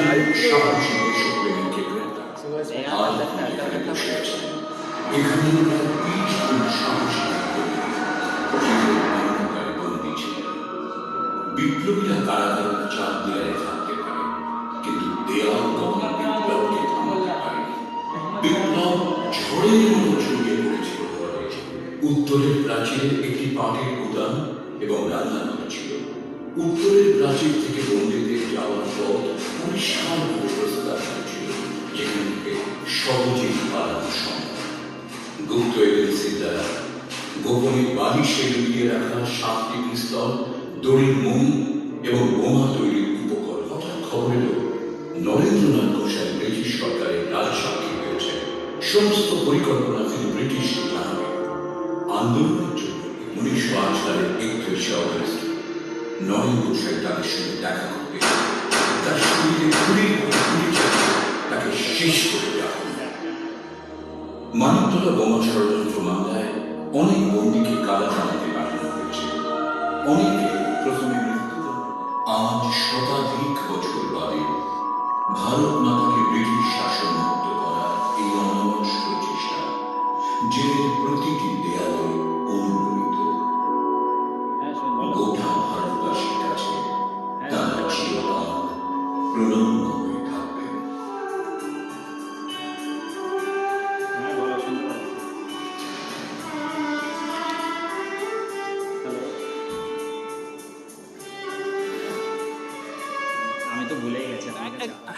সাহসী দেশপ্রেমীকে এখানে বন্দী ছিলেন। বিপ্লবীরা কারাগারের চার দেয়ালে থাকতে পারে, কিন্তু দেয়াল কখনো বিপ্লবকে থামাতে পারেনি। বিপ্লব ঝড়ের মতো ছড়িয়ে পড়েছিল। উত্তরের প্রাচীরে একটি পাটের গুদাম এবং রান্নাঘর ছিল। উত্তরের প্রাচীর থেকে বন্দীদের যাওয়ার পথ পরিষ্কারভাবে প্রস্তাব ছিল, যেখান থেকে সহজেই পালানো সম্ভব। গুপ্ত এজেন্সির দ্বারা গোপনে বালিশে লুকিয়ে রাখা 7টি পিস্তল, দড়ির মোম এবং বোমা তৈরির উপকরণ। হঠাৎ খবর এলো নরেন্দ্রনাথ ঘোষাল ব্রিটিশ সরকারের রাজসাক্ষী হয়েছে। সমস্ত পরিকল্পনা তিনি ব্রিটিশকে জানাবেন। আন্দোলনের জন্য 1908 সালের 31শে অগস্ট নরেন্দ্র ঘোষাল তাদের সঙ্গে দেখা করবে। তার শরীরে গুলির তাকে শেষ করে দেওয়া হবে। মানিকতলা বোমা ষড়যন্ত্র মামলায় অনেক বন্দীকে কারাগারে পাঠানো হয়েছে। অনেকে প্রথমে মৃত্যু। আজ শতাধিক বছর বাদে ভারত মাতাকে ব্রিটিশ শাসন মুক্ত করার এই অনবসর চেষ্টা জেলের প্রতিটি দেয়ালে অনুপ্রমিত। গোটা ভারতবাসীর কাছে তারা চিরকাল প্রণম্য হয়ে থাকবে।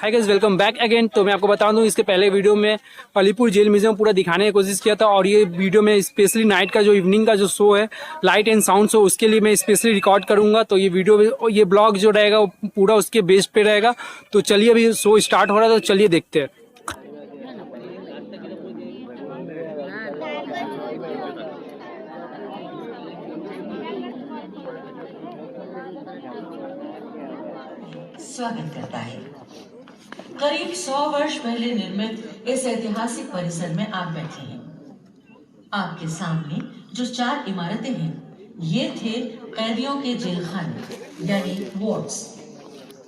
Hi guys, welcome back again. तो मैं आपको बता दूं, इसके पहले वीडियो में अलीपुर जेल म्यूजियम पूरा दिखाने की कोशिश किया था, और ये वीडियो में स्पेशली नाइट का जो इवनिंग का जो शो है, लाइट एंड साउंड शो, उसके लिए मैं स्पेशली रिकॉर्ड करूंगा। तो ये वीडियो, ये ब्लॉग जो रहेगा वो पूरा उसके बेस पे रहेगा। तो चलिए, अभी शो स्टार्ट हो रहा है, तो चलिए देखते हैं। स्वागत करता है। करीब 100 वर्ष पहले निर्मित इस ऐतिहासिक परिसर में आप बैठे हैं। आपके सामने जो 4 इमारतें हैं, ये थे कैदियों के जेल खाने यानी वार्ड्स,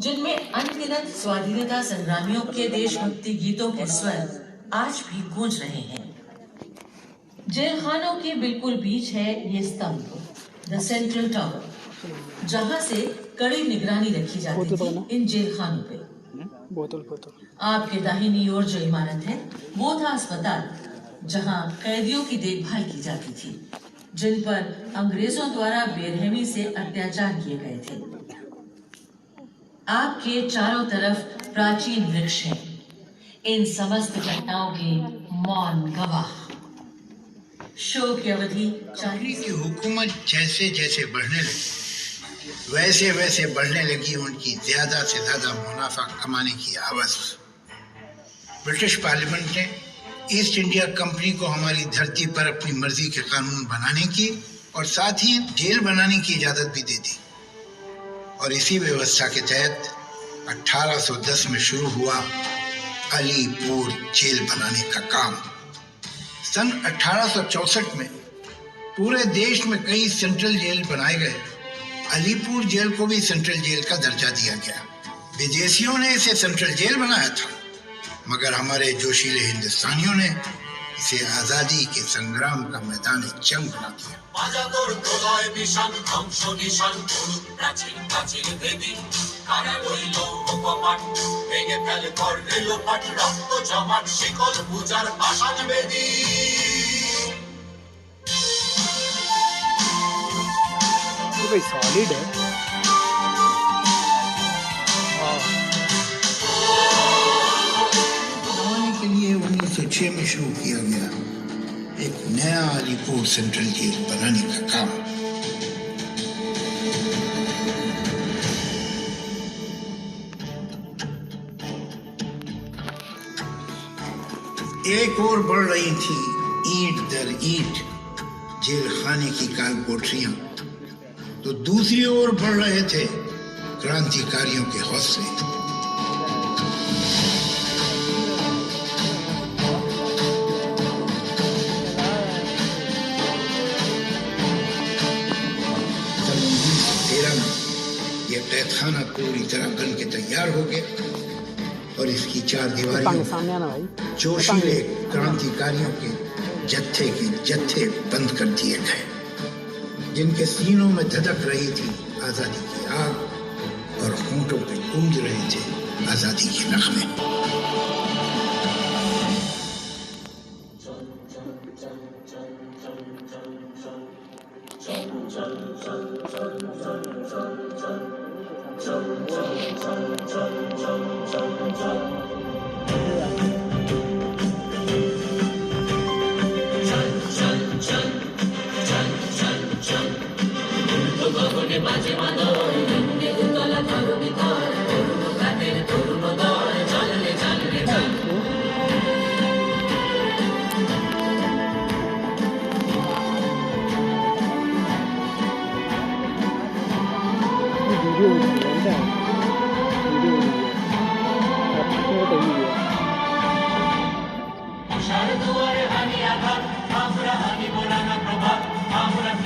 जिनमें अनगिनत स्वाधीनता संग्रामियों के देशभक्ति गीतों के स्वर आज भी गूंज रहे हैं। जेल खानों के बिल्कुल बीच है ये स्तंभ, द सेंट्रल टावर, जहां से कड़ी निगरानी रखी जाती थी इन जेल खानों पे। आपके दाहिनी ओर जो इमारत है, वो था अस्पताल, जहां कैदियों की देखभाल की जाती थी, जिन पर अंग्रेजों द्वारा बेरहमी से अत्याचार किए गए थे। आपके चारों तरफ प्राचीन वृक्ष हैं, इन समस्त घटनाओं के मौन गवाह। शो की अवधि की हुकूमत जैसे जैसे बढ़ने लगी, वैसे वैसे बढ़ने लगी उनकी ज्यादा से ज्यादा मुनाफा कमाने की आवाज़। ब्रिटिश पार्लियामेंट ने ईस्ट इंडिया कंपनी को हमारी धरती पर अपनी मर्जी के कानून बनाने की और साथ ही जेल बनाने की इजाज़त भी दे दी। और इसी व्यवस्था के तहत 1810 में शुरू हुआ अलीपुर जेल बनाने का काम। सन 1864 में पूरे देश में कई सेंट्रल जेल बनाए गए। अलीपुर जेल को भी सेंट्रल जेल का दर्जा दिया गया। विदेशियों ने इसे सेंट्रल जेल बनाया था, मगर हमारे जोशीले हिंदुस्तानियों ने इसे आजादी के संग्राम का मैदान जंग बना दिया। सॉलिड है। बनाने के लिए 1906 में शुरू किया गया एक नया अलीपुर सेंट्रल जेल बनाने का काम। एक और बढ़ रही थी ईंट दर ईंट जेल खाने की कालकोठरियां, तो दूसरी ओर बढ़ रहे थे क्रांतिकारियों के हौसले। सन 1913 में यह तहखाना पूरी तरह बन के तैयार हो गया। और इसकी चार दीवारियों सामने आना भाई। जोशीले क्रांतिकारियों के जत्थे बंद कर दिए गए, जिनके सीनों में धधक रही थी आजादी की आग और होंठों पे गूंज रहे थे आजादी के नगमे।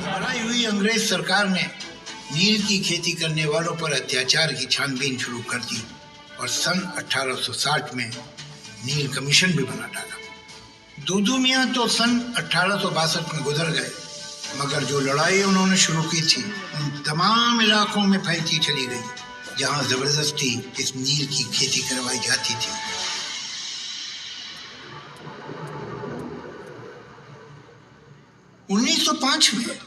बनाई हुई अंग्रेज सरकार ने नील की खेती करने वालों पर अत्याचार की छानबीन शुरू कर दी और सन 1860 में नील कमीशन भी बना डाला। दूदू मियां तो सन 1862 में गुजर गए, मगर जो लड़ाई उन्होंने शुरू की थी उन तमाम इलाकों में फैलती चली गई जहां जबरदस्ती इस नील की खेती करवाई जाती थी। उन्नीस 1905 में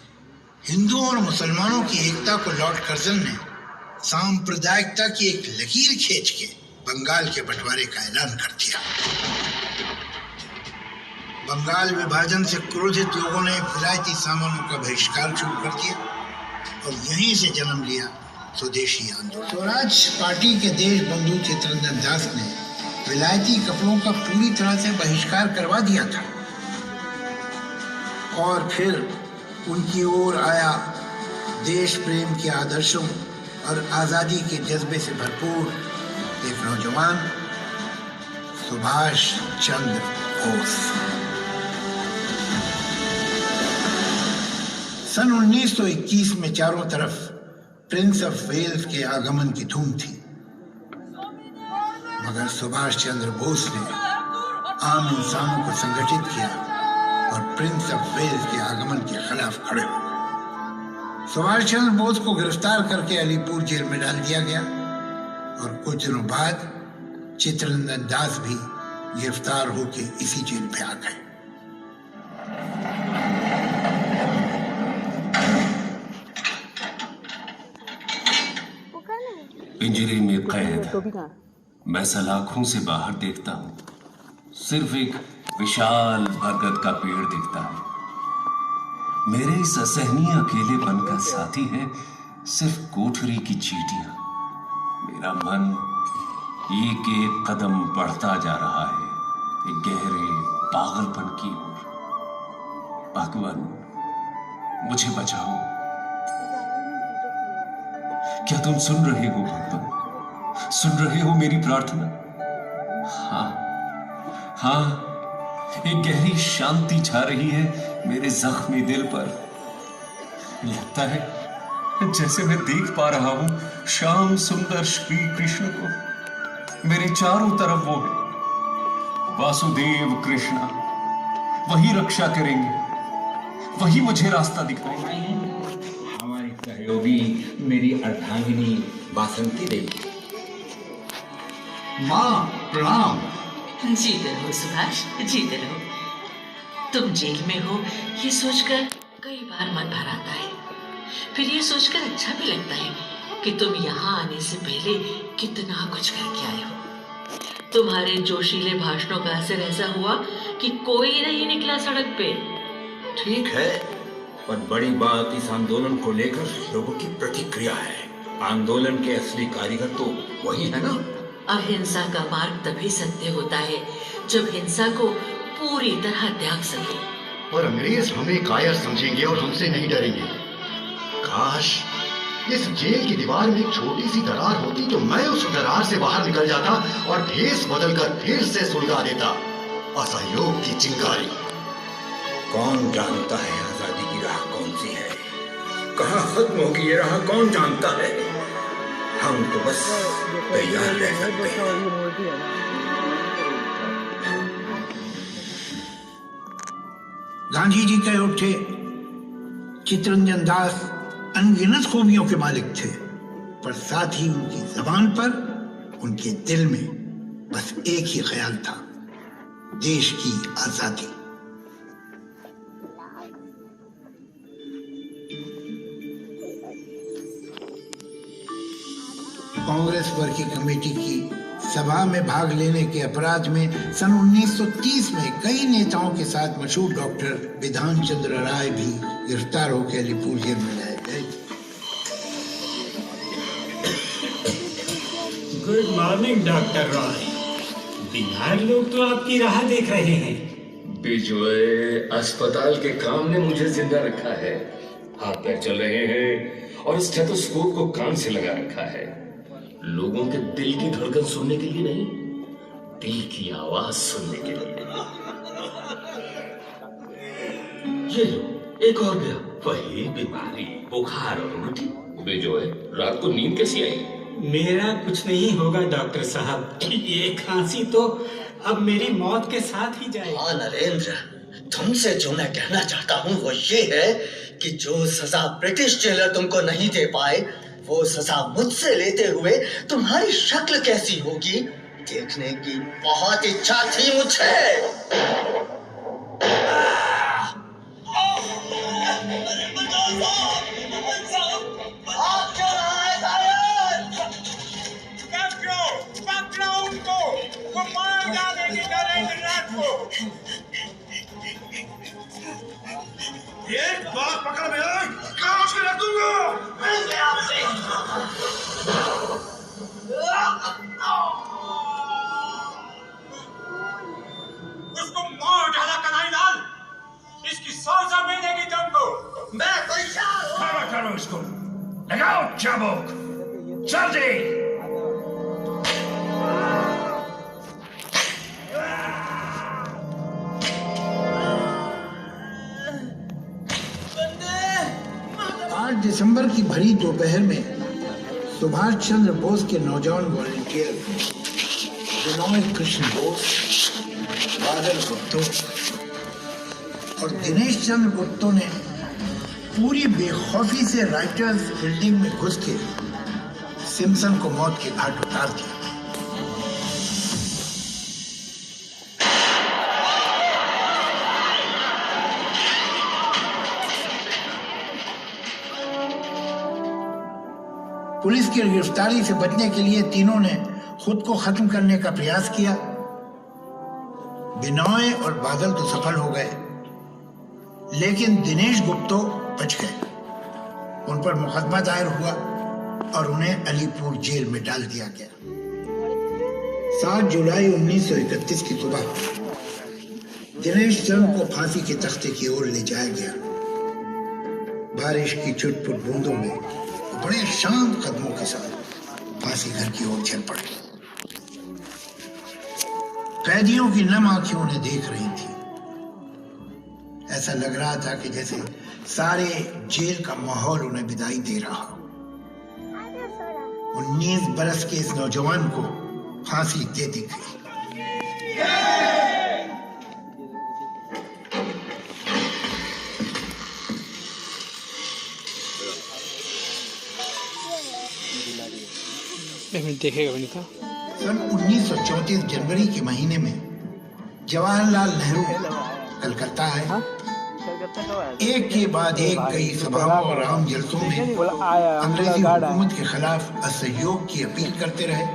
हिंदुओं और मुसलमानों की एकता को लॉर्ड कर्जन ने सांप्रदायिकता की एक लकीर खींच के बंगाल के बंटवारे का ऐलान कर दिया। बंगाल विभाजन से क्रोधित लोगों ने विलायती सामानों का बहिष्कार शुरू कर दिया और यहीं से जन्म लिया स्वदेशी आंदोलन। स्वराज पार्टी के देश बंधु चित्तरंजन दास ने विलायती कपड़ों का पूरी तरह से बहिष्कार करवा दिया था और फिर उनकी ओर आया देश प्रेम के आदर्शों और आजादी के जज्बे से भरपूर एक नौजवान, सुभाष चंद्र बोस। सन 1921 में चारों तरफ प्रिंस ऑफ वेल्स के आगमन की धूम थी, मगर सुभाष चंद्र बोस ने आम इंसानों को संगठित किया और प्रिंस ऑफ वेल्स के आगमन के खिलाफ खड़े हो। सुभाष चंद्र बोस को गिरफ्तार करके अलीपुर जेल में डाल दिया गया और कुछ दिनों बाद चित्तरंजन दास भी गिरफ्तार होकर इसी जेल में आ गए। पिंजरे में कैद मैं सलाखों से बाहर देखता हूँ, सिर्फ एक विशाल बरगद का पेड़ दिखता है। मेरे इस असहनीय अकेलेपन का साथी है सिर्फ कोठरी की चींटियां। मेरा मन एक एक कदम बढ़ता जा रहा है एक गहरे पागलपन की ओर। भगवान मुझे बचाओ। क्या तुम सुन रहे हो भगवान? सुन रहे हो मेरी प्रार्थना? हाँ, एक गहरी शांति छा रही है मेरे जख्मी दिल पर। लगता है जैसे मैं देख पा रहा हूं श्याम सुंदर श्री कृष्ण को। मेरे चारों तरफ वो है, वासुदेव कृष्णा। वही रक्षा करेंगे, वही मुझे रास्ता दिखाएंगे। हमारी सहयोगी मेरी अर्धांगिनी वासंती देवी। माँ प्रणाम। जीते रहो सुभाष, जीते रहो। तुम जेल में हो ये सोचकर कई बार मन भर आता है, फिर ये सोचकर अच्छा भी लगता है कि तुम यहाँ आने से पहले कितना कुछ करके आए हो। तुम्हारे जोशीले भाषणों का असर ऐसा हुआ कि कोई नहीं निकला सड़क पे। ठीक है, पर बड़ी बात इस आंदोलन को लेकर लोगों की प्रतिक्रिया है। आंदोलन के असली कारीगर तो वही है ना। अहिंसा का मार्ग तभी सत्य होता है जब हिंसा को पूरी तरह त्याग सके। और अंग्रेज हमें कायर समझेंगे और हमसे नहीं डरेंगे। काश इस जेल की दीवार में एक छोटी सी दरार होती तो मैं उस दरार से बाहर निकल जाता और भेष बदलकर फिर से सुलगा देता असहयोग की चिंगारी। कौन जानता है आजादी की राह कौन सी है, कहाँ खत्म होगी ये राह कौन जानता है। हम तो बस तैयार रह सकते हैं। गांधी जी कह उठे, चित्तरंजन दास अनगिनत खूबियों के मालिक थे, पर साथ ही उनकी जबान पर, उनके दिल में बस एक ही ख्याल था, देश की आजादी। कांग्रेस वर्किंग कमेटी की सभा में भाग लेने के अपराध में सन 1930 में कई नेताओं के साथ मशहूर डॉक्टर विधान चंद्र राय भी गिरफ्तार होकर अलीपुर जेल में लाए गए। Good morning doctor Roy. बीमार लोग तो आपकी राह देख रहे हैं। बिजोय, अस्पताल के काम ने मुझे जिंदा रखा है। हाथ पैर चल रहे हैं और स्टेथोस्कोप को कान से लगा रखा है। लोगों के दिल की धड़कन सुनने के लिए नहीं, दिल की आवाज सुनने के लिए। ये लो, एक और गया। वही बीमारी, बुखार और उल्टी। बिजोय, रात को नींद कैसी आई? मेरा कुछ नहीं होगा डॉक्टर साहब। ये खांसी तो अब मेरी मौत के साथ ही जाएगी। हाँ नरेंद्र, तुमसे जो मैं कहना चाहता हूँ वो ये है कि जो सजा ब्रिटिश जेलर तुमको नहीं दे पाए, वो सजा मुझसे लेते हुए तुम्हारी शक्ल कैसी होगी देखने की बहुत इच्छा थी मुझे। एक बात पकड़ में आई, कागज के रख दूंगा। उसको मार डाला कन्हैयालाल, इसकी सजा मिलेगी तुमको। मैं तैयार हूँ। खड़ा करो इसको, लगाओ चाबुक, जल्दी। दिसंबर की भरी दोपहर में सुभाष चंद्र बोस के नौजवान वॉलंटियर विनोय कृष्ण बोस, बादल गुप्तो और दिनेश चंद्र गुप्तो ने पूरी बेखौफी से राइटर्स बिल्डिंग में घुस के सिम्पसन को मौत के घाट उतार दिया। पुलिस की गिरफ्तारी से बचने के लिए तीनों ने खुद को खत्म करने का प्रयास किया। बिनोय और बादल तो सफल हो गए, लेकिन दिनेश गुप्तो बच गए। उन पर मुकदमा दायर हुआ और उन्हें अलीपुर जेल में डाल दिया गया। 7 जुलाई 1931 की सुबह दिनेश चंद्र को फांसी के तख्ते की ओर ले जाया गया। बारिश की चुटपुट बूंदों में बड़े शांत कदमों के साथ फांसी घर की ओर चल पड़े। कैदियों की नम आंखें उन्हें देख रही थी। ऐसा लग रहा था कि जैसे सारे जेल का माहौल उन्हें विदाई दे रहा हो। 19 बरस के इस नौजवान को फांसी दे दी गई। देखेगा नहीं था। सन 1934 जनवरी के महीने में जवाहरलाल नेहरू कलकत्ता आए। एक के बाद एक कई सभाओं और आम जलसों में अंग्रेजी हुकूमत के खिलाफ असहयोग की अपील करते रहे।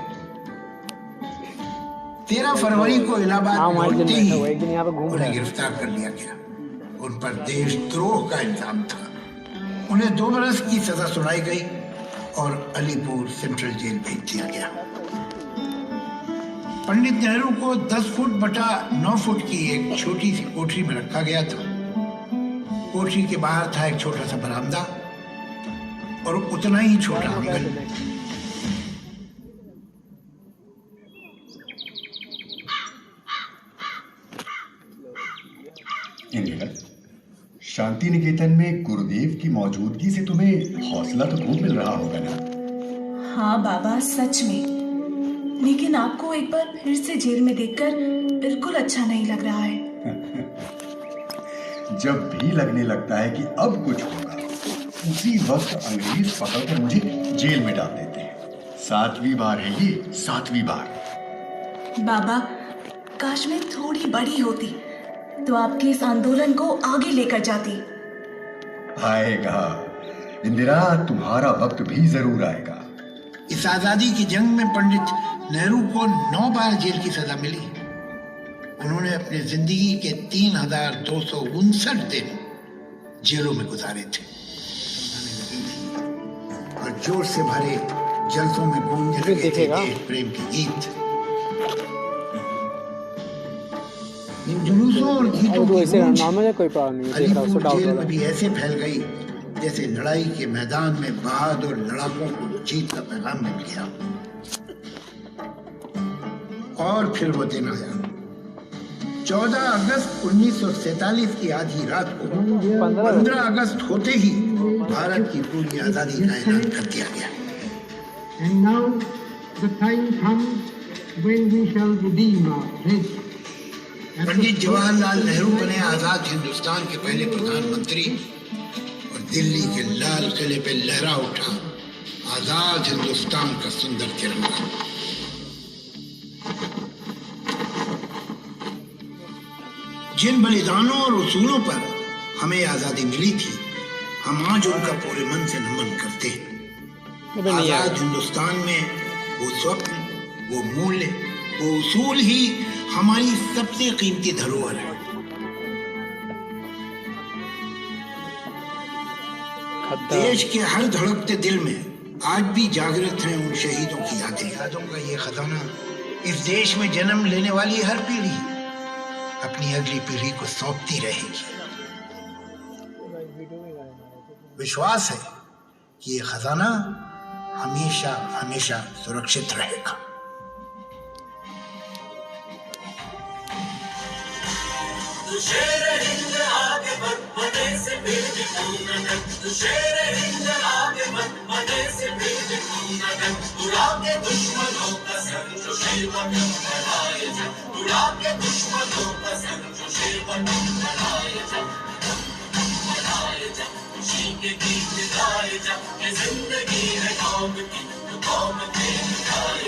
13 फरवरी को इलाहाबाद लौटते ही उन्हें गिरफ्तार कर लिया गया। उन पर देशद्रोह का इल्जाम था। उन्हें 2 बरस की सजा सुनाई गई और अलीपुर सेंट्रल जेल भेज दिया गया। पंडित नेहरू को 10 फुट बटा 9 फुट की एक छोटी सी कोठरी में रखा गया था। कोठरी के बाहर था एक छोटा सा बरामदा और उतना ही छोटा आंगन। इंदिरा, शांति निकेतन में गुरुदेव की मौजूदगी से तुम्हें हौसला तो खूब मिल रहा होगा ना? हाँ बाबा, सच में लेकिन आपको एक बार फिर से जेल में देखकर बिल्कुल अच्छा नहीं लग रहा है। जब भी लगने लगता है कि अब कुछ होगा, उसी वक्त अंग्रेज पकड़कर मुझे जेल में डाल देते हैं। 7वीं बार है ये, 7वीं बार। बाबा, काश मैं थोड़ी बड़ी होती तो आपके इस आंदोलन को आगे लेकर जाती। आएगा इंदिरा, तुम्हारा वक्त भी जरूर आएगा। इस आजादी की जंग में पंडित नेहरू को 9 बार जेल की सजा मिली। उन्होंने अपनी जिंदगी के 3259 दिन जेलों में गुजारे थे और जोर से भरे जलसों में गूंज रहे थे देश प्रेम के गीत। इन जुलूसों और गीतों की गूंज अलीपुर जेल में भी ऐसे फैल गई जैसे लड़ाई के मैदान में बहादुर लड़ाकों को जीत का पैगाम मिल गया। और फिर वो दिन आया, 14 अगस्त 1947 की आधी रात को 15 अगस्त होते ही भारत की पूरी आजादी का ऐलान कर दिया गया। And now the time comes when we shall redeem our pledge. Pandit Jawaharlal Nehru बने आजाद हिंदुस्तान के पहले प्रधानमंत्री और दिल्ली के लाल किले पे लहरा उठा आजाद हिंदुस्तान का सुंदर तिरंगा। जिन बलिदानों और उसूलों पर हमें आजादी मिली थी, हम आज उनका पूरे मन से नमन करते हैं। आजाद हिंदुस्तान में वो स्वप्न, वो मूल्य, वो उसूल ही हमारी सबसे कीमती धरोहर है। देश के हर धड़कते दिल में आज भी जागृत हैं उन शहीदों की यादें। यादों का ये खजाना इस देश में जन्म लेने वाली हर पीढ़ी अपनी अगली पीढ़ी को सौंपती रहेगी। विश्वास है कि ये खजाना हमेशा हमेशा सुरक्षित रहेगा। शेर हिंद आगे बढ़, मने से फिर भी तू न डर। तू शेर हिंद आगे बढ़, मने से फिर भी तू न डर। उड़ा के दुश्मनों का सर जो शेर वतन बनाए जा, उड़ा के दुश्मनों का सर जो शेर वतन बनाए जा, बनाए जा। खुशी के गीत गाए जा, ये जिंदगी है कौम की, तो कौम के गाए